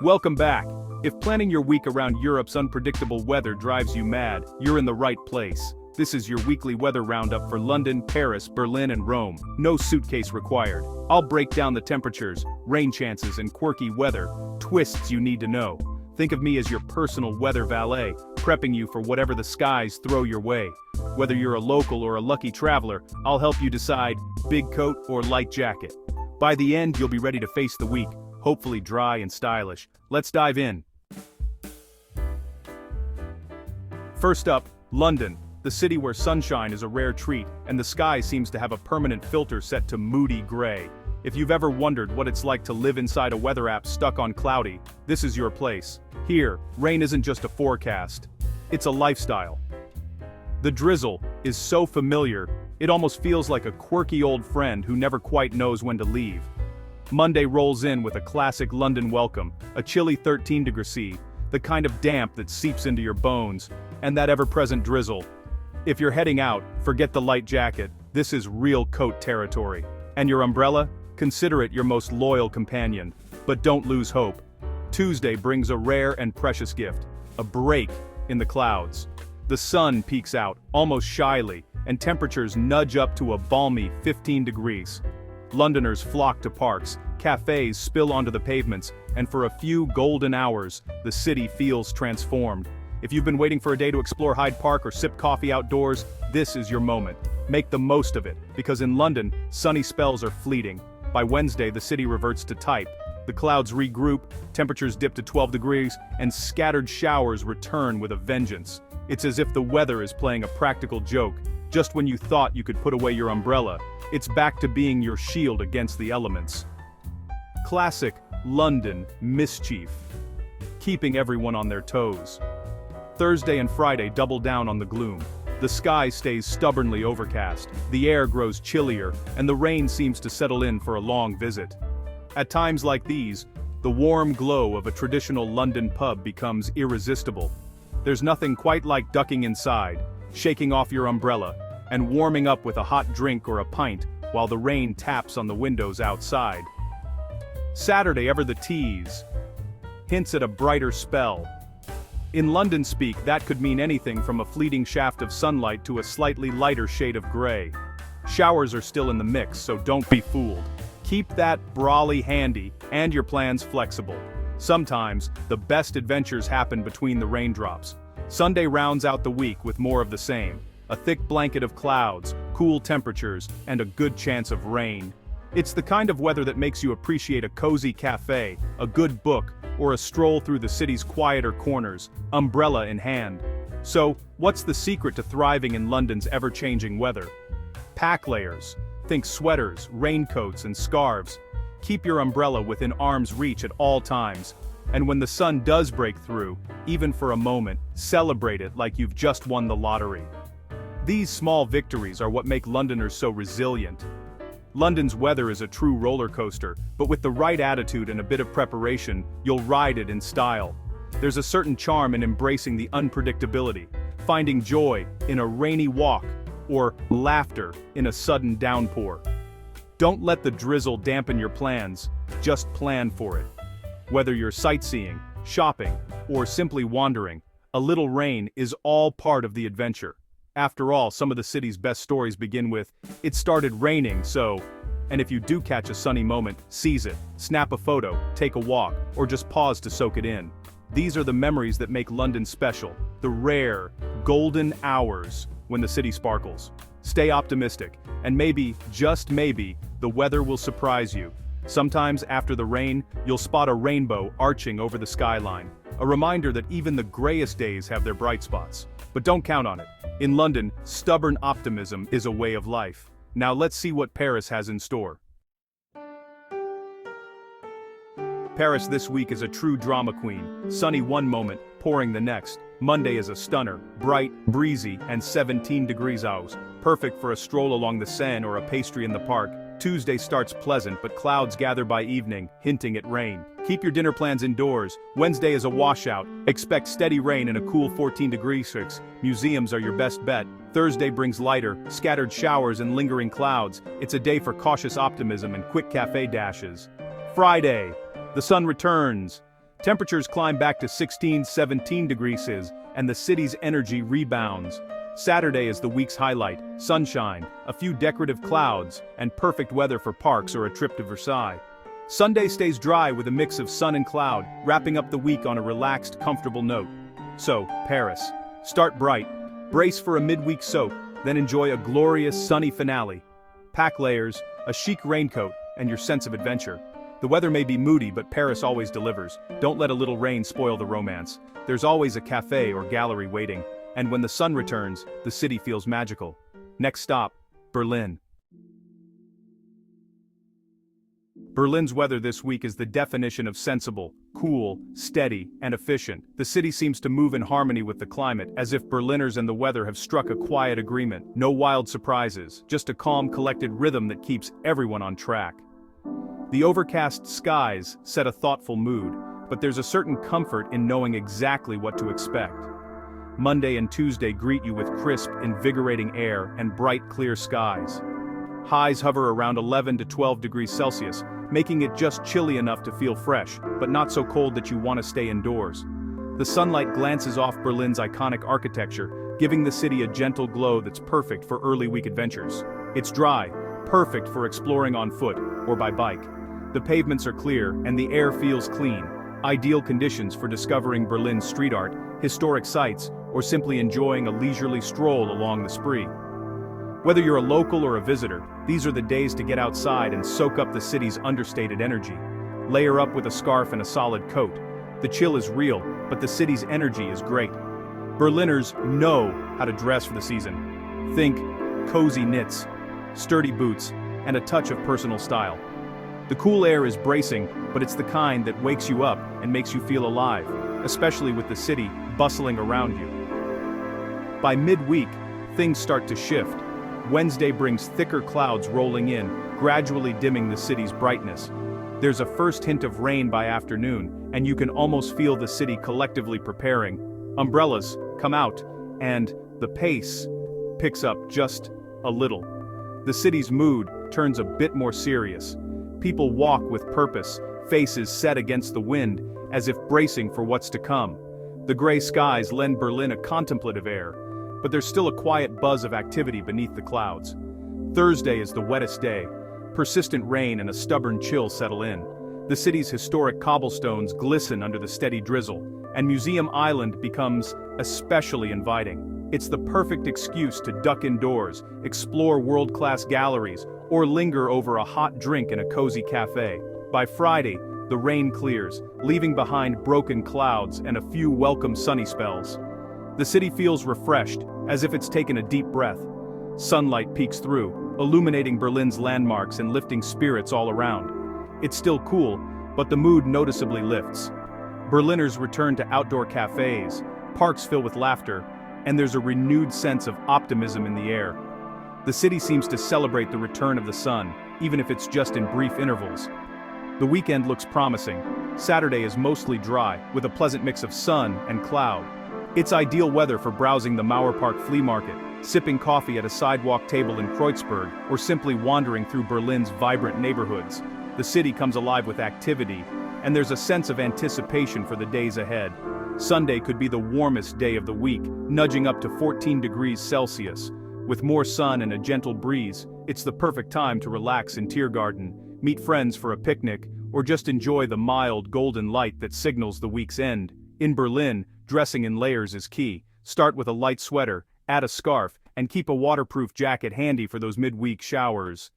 Welcome back. If planning your week around Europe's unpredictable weather drives you mad, you're in the right place. This is your weekly weather roundup for London, Paris, Berlin, and Rome. No suitcase required. I'll break down the temperatures, rain chances, and quirky weather twists you need to know. Think of me as your personal weather valet, prepping you for whatever the skies throw your way. Whether you're a local or a lucky traveler, I'll help you decide big coat or light jacket. By the end, you'll be ready to face the week, hopefully dry and stylish. Let's dive in. First up, London, the city where sunshine is a rare treat, and the sky seems to have a permanent filter set to moody gray. If you've ever wondered what it's like to live inside a weather app stuck on cloudy, this is your place. Here, rain isn't just a forecast. It's a lifestyle. The drizzle is so familiar, it almost feels like a quirky old friend who never quite knows when to leave. Monday rolls in with a classic London welcome, a chilly 13°C, the kind of damp that seeps into your bones, and that ever-present drizzle. If you're heading out, forget the light jacket, this is real coat territory. And your umbrella? Consider it your most loyal companion. But don't lose hope. Tuesday brings a rare and precious gift, a break in the clouds. The sun peeks out, almost shyly, and temperatures nudge up to a balmy 15 degrees. Londoners flock to parks, cafes spill onto the pavements, and for a few golden hours, the city feels transformed. If you've been waiting for a day to explore Hyde Park or sip coffee outdoors, this is your moment. Make the most of it, because in London, sunny spells are fleeting. By Wednesday, the city reverts to type. The clouds regroup, temperatures dip to 12 degrees, and scattered showers return with a vengeance. It's as if the weather is playing a practical joke. Just when you thought you could put away your umbrella, it's back to being your shield against the elements. Classic London mischief. Keeping everyone on their toes. Thursday and Friday double down on the gloom. The sky stays stubbornly overcast, the air grows chillier, and the rain seems to settle in for a long visit. At times like these, the warm glow of a traditional London pub becomes irresistible. There's nothing quite like ducking inside, shaking off your umbrella, and warming up with a hot drink or a pint while the rain taps on the windows outside. Saturday ever the tease. Hints at a brighter spell. In London speak, that could mean anything from a fleeting shaft of sunlight to a slightly lighter shade of gray. Showers are still in the mix, so don't be fooled. Keep that brolly handy and your plans flexible. Sometimes, the best adventures happen between the raindrops. Sunday rounds out the week with more of the same. A thick blanket of clouds, cool temperatures, and a good chance of rain. It's the kind of weather that makes you appreciate a cozy cafe, a good book, or a stroll through the city's quieter corners, umbrella in hand. So, what's the secret to thriving in London's ever-changing weather? Pack layers. Think sweaters, raincoats, and scarves. Keep your umbrella within arm's reach at all times. And when the sun does break through, even for a moment, celebrate it like you've just won the lottery. These small victories are what make Londoners so resilient. London's weather is a true roller coaster, but with the right attitude and a bit of preparation, you'll ride it in style. There's a certain charm in embracing the unpredictability, finding joy in a rainy walk, or laughter in a sudden downpour. Don't let the drizzle dampen your plans, just plan for it. Whether you're sightseeing, shopping, or simply wandering, a little rain is all part of the adventure. After all, some of the city's best stories begin with, "It started raining, so..." And if you do catch a sunny moment, seize it, snap a photo, take a walk, or just pause to soak it in. These are the memories that make London special, the rare, golden hours when the city sparkles. Stay optimistic, and maybe, just maybe, the weather will surprise you. Sometimes after the rain, you'll spot a rainbow arching over the skyline. A reminder that even the grayest days have their bright spots. But don't count on it. In London, stubborn optimism is a way of life. Now let's see what Paris has in store. Paris this week is a true drama queen, sunny one moment, pouring the next. Monday is a stunner, bright, breezy, and 17 degrees out, perfect for a stroll along the Seine or a pastry in the park. Tuesday starts pleasant, but clouds gather by evening, hinting at rain. Keep your dinner plans indoors. Wednesday is a washout. Expect steady rain and a cool 14 degrees. Museums are your best bet. Thursday brings lighter, scattered showers and lingering clouds. It's a day for cautious optimism and quick cafe dashes. Friday. The sun returns. Temperatures climb back to 16-17 degrees, and the city's energy rebounds. Saturday is the week's highlight: sunshine, a few decorative clouds, and perfect weather for parks or a trip to Versailles. Sunday stays dry with a mix of sun and cloud, wrapping up the week on a relaxed, comfortable note. So, Paris. Start bright, brace for a midweek soak, then enjoy a glorious sunny finale. Pack layers, a chic raincoat, and your sense of adventure. The weather may be moody, but Paris always delivers. Don't let a little rain spoil the romance. There's always a cafe or gallery waiting, and when the sun returns, the city feels magical. Next stop, Berlin. Berlin's weather this week is the definition of sensible, cool, steady, and efficient. The city seems to move in harmony with the climate, as if Berliners and the weather have struck a quiet agreement. No wild surprises, just a calm, collected rhythm that keeps everyone on track. The overcast skies set a thoughtful mood, but there's a certain comfort in knowing exactly what to expect. Monday and Tuesday greet you with crisp, invigorating air and bright, clear skies. Highs hover around 11 to 12 degrees Celsius, making it just chilly enough to feel fresh, but not so cold that you want to stay indoors. The sunlight glances off Berlin's iconic architecture, giving the city a gentle glow that's perfect for early week adventures. It's dry, perfect for exploring on foot or by bike. The pavements are clear and the air feels clean, ideal conditions for discovering Berlin's street art, historic sites, or simply enjoying a leisurely stroll along the Spree. Whether you're a local or a visitor, these are the days to get outside and soak up the city's understated energy. Layer up with a scarf and a solid coat. The chill is real, but the city's energy is great. Berliners know how to dress for the season. Think cozy knits, sturdy boots, and a touch of personal style. The cool air is bracing, but it's the kind that wakes you up and makes you feel alive, especially with the city bustling around you. By midweek, things start to shift. Wednesday brings thicker clouds rolling in, gradually dimming the city's brightness. There's a first hint of rain by afternoon, and you can almost feel the city collectively preparing. Umbrellas come out, and the pace picks up just a little. The city's mood turns a bit more serious. People walk with purpose, faces set against the wind, as if bracing for what's to come. The gray skies lend Berlin a contemplative air, but there's still a quiet buzz of activity beneath the clouds. Thursday is the wettest day. Persistent rain and a stubborn chill settle in. The city's historic cobblestones glisten under the steady drizzle, and Museum Island becomes especially inviting. It's the perfect excuse to duck indoors, explore world-class galleries, or linger over a hot drink in a cozy cafe. By Friday, the rain clears, leaving behind broken clouds and a few welcome sunny spells. The city feels refreshed, as if it's taken a deep breath. Sunlight peeks through, illuminating Berlin's landmarks and lifting spirits all around. It's still cool, but the mood noticeably lifts. Berliners return to outdoor cafes, parks fill with laughter, and there's a renewed sense of optimism in the air. The city seems to celebrate the return of the sun, even if it's just in brief intervals. The weekend looks promising. Saturday is mostly dry, with a pleasant mix of sun and cloud. It's ideal weather for browsing the Mauer Park flea market, sipping coffee at a sidewalk table in Kreuzberg, or simply wandering through Berlin's vibrant neighborhoods. The city comes alive with activity, and there's a sense of anticipation for the days ahead. Sunday could be the warmest day of the week, nudging up to 14 degrees Celsius. With more sun and a gentle breeze, it's the perfect time to relax in Tiergarten, meet friends for a picnic, or just enjoy the mild golden light that signals the week's end. In Berlin, dressing in layers is key. Start with a light sweater, add a scarf, and keep a waterproof jacket handy for those midweek showers.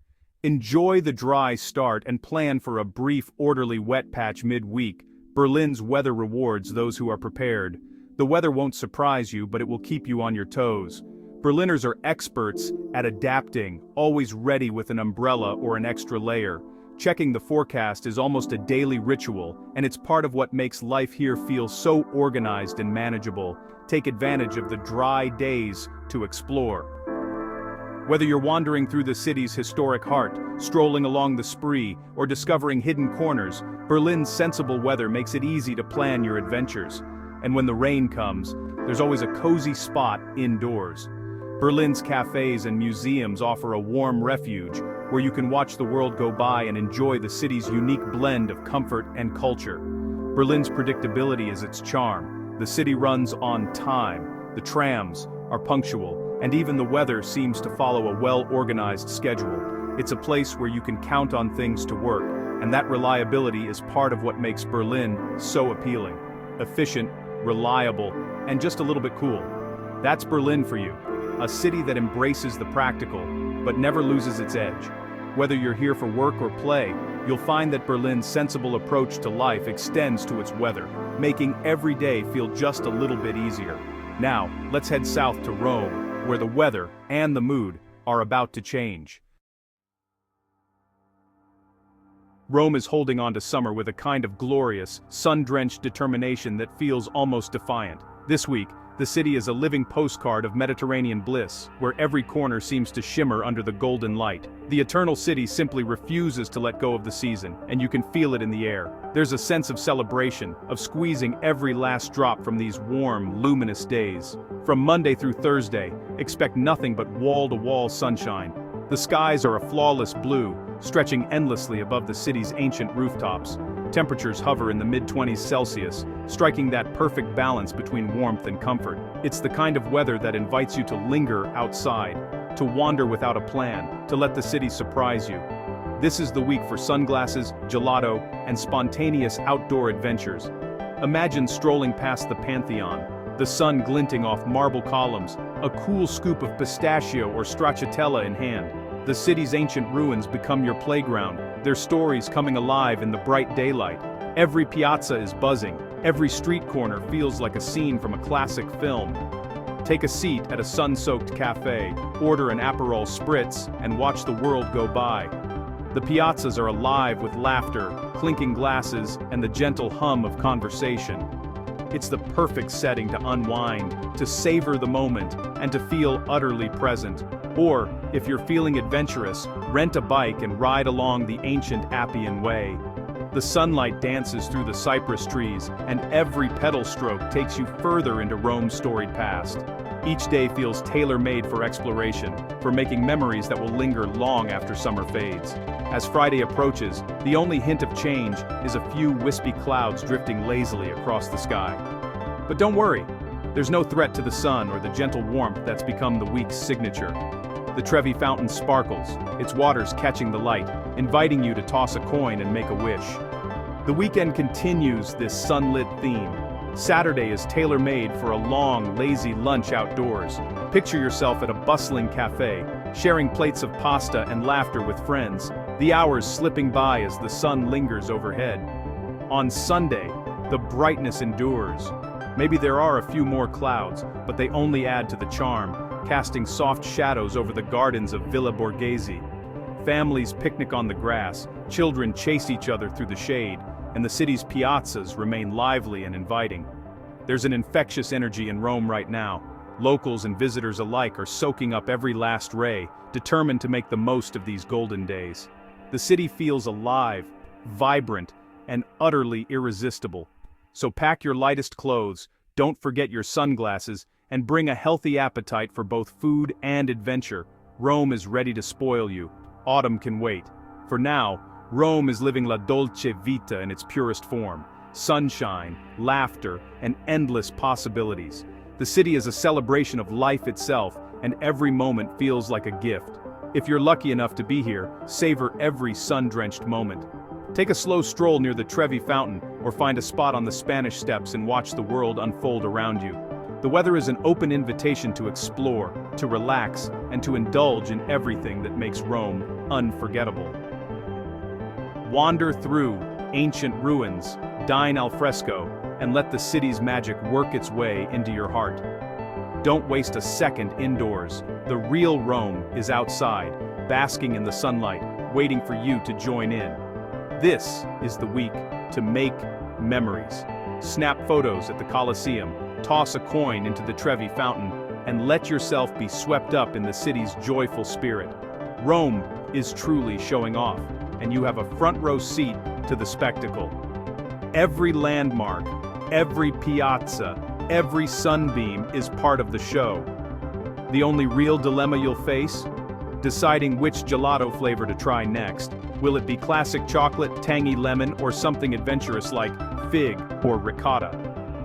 Enjoy the dry start and plan for a brief, orderly wet patch midweek. Berlin's weather rewards those who are prepared. The weather won't surprise you, but it will keep you on your toes. Berliners are experts at adapting, always ready with an umbrella or an extra layer. Checking the forecast is almost a daily ritual, and it's part of what makes life here feel so organized and manageable. Take advantage of the dry days to explore. Whether you're wandering through the city's historic heart, strolling along the Spree, or discovering hidden corners, Berlin's sensible weather makes it easy to plan your adventures. And when the rain comes, there's always a cozy spot indoors. Berlin's cafes and museums offer a warm refuge, where you can watch the world go by and enjoy the city's unique blend of comfort and culture. Berlin's predictability is its charm. The city runs on time, the trams are punctual, and even the weather seems to follow a well-organized schedule. It's a place where you can count on things to work, and that reliability is part of what makes Berlin so appealing. Efficient, reliable, and just a little bit cool. That's Berlin for you. A city that embraces the practical, but never loses its edge. Whether you're here for work or play, you'll find that Berlin's sensible approach to life extends to its weather, making every day feel just a little bit easier. Now, let's head south to Rome, where the weather and the mood are about to change. Rome is holding on to summer with a kind of glorious, sun-drenched determination that feels almost defiant. This week, the city is a living postcard of Mediterranean bliss, where every corner seems to shimmer under the golden light. The eternal city simply refuses to let go of the season, and you can feel it in the air. There's a sense of celebration, of squeezing every last drop from these warm, luminous days. From Monday through Thursday, expect nothing but wall-to-wall sunshine. The skies are a flawless blue, stretching endlessly above the city's ancient rooftops. Temperatures hover in the mid-20s Celsius, striking that perfect balance between warmth and comfort. It's the kind of weather that invites you to linger outside, to wander without a plan, to let the city surprise you. This is the week for sunglasses, gelato, and spontaneous outdoor adventures. Imagine strolling past the Pantheon, the sun glinting off marble columns, a cool scoop of pistachio or stracciatella in hand. The city's ancient ruins become your playground, their stories coming alive in the bright daylight. Every piazza is buzzing, every street corner feels like a scene from a classic film. Take a seat at a sun-soaked cafe, order an Aperol Spritz, and watch the world go by. The piazzas are alive with laughter, clinking glasses, and the gentle hum of conversation. It's the perfect setting to unwind, to savor the moment, and to feel utterly present. Or, if you're feeling adventurous, rent a bike and ride along the ancient Appian Way. The sunlight dances through the cypress trees, and every pedal stroke takes you further into Rome's storied past. Each day feels tailor-made for exploration, for making memories that will linger long after summer fades. As Friday approaches, the only hint of change is a few wispy clouds drifting lazily across the sky. But don't worry, there's no threat to the sun or the gentle warmth that's become the week's signature. The Trevi Fountain sparkles, its waters catching the light, inviting you to toss a coin and make a wish. The weekend continues this sunlit theme. Saturday is tailor-made for a long, lazy lunch outdoors. Picture yourself at a bustling cafe, sharing plates of pasta and laughter with friends, the hours slipping by as the sun lingers overhead. On Sunday, the brightness endures. Maybe there are a few more clouds, but they only add to the charm, casting soft shadows over the gardens of Villa Borghese. Families picnic on the grass, children chase each other through the shade, and the city's piazzas remain lively and inviting. There's an infectious energy in Rome right now. Locals and visitors alike are soaking up every last ray, determined to make the most of these golden days. The city feels alive, vibrant, and utterly irresistible. So pack your lightest clothes, don't forget your sunglasses, and bring a healthy appetite for both food and adventure. Rome is ready to spoil you. Autumn can wait. For now, Rome is living la dolce vita in its purest form. Sunshine, laughter, and endless possibilities. The city is a celebration of life itself, and every moment feels like a gift. If you're lucky enough to be here, savor every sun-drenched moment. Take a slow stroll near the Trevi Fountain, or find a spot on the Spanish Steps and watch the world unfold around you. The weather is an open invitation to explore, to relax, and to indulge in everything that makes Rome unforgettable. Wander through ancient ruins, dine al fresco, and let the city's magic work its way into your heart. Don't waste a second indoors. The real Rome is outside, basking in the sunlight, waiting for you to join in. This is the week to make memories. Snap photos at the Colosseum, toss a coin into the Trevi Fountain, and let yourself be swept up in the city's joyful spirit. Rome is truly showing off, and you have a front row seat to the spectacle. Every landmark, every piazza, every sunbeam is part of the show. The only real dilemma you'll face? Deciding which gelato flavor to try next. Will it be classic chocolate, tangy lemon, or something adventurous like fig or ricotta?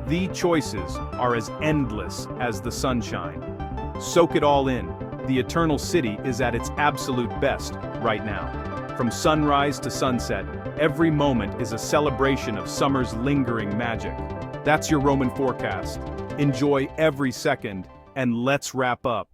The choices are as endless as the sunshine. Soak it all in. The Eternal City is at its absolute best right now. From sunrise to sunset, every moment is a celebration of summer's lingering magic. That's your Roman forecast. Enjoy every second, and let's wrap up.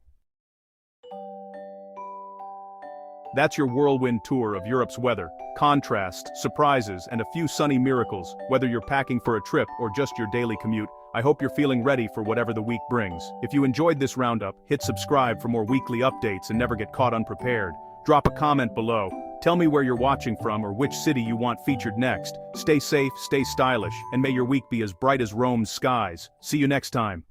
That's your whirlwind tour of Europe's weather, contrasts, surprises, and a few sunny miracles. Whether you're packing for a trip or just your daily commute, I hope you're feeling ready for whatever the week brings. If you enjoyed this roundup, hit subscribe for more weekly updates and never get caught unprepared. Drop a comment below. Tell me where you're watching from or which city you want featured next. Stay safe, stay stylish, and may your week be as bright as Rome's skies. See you next time.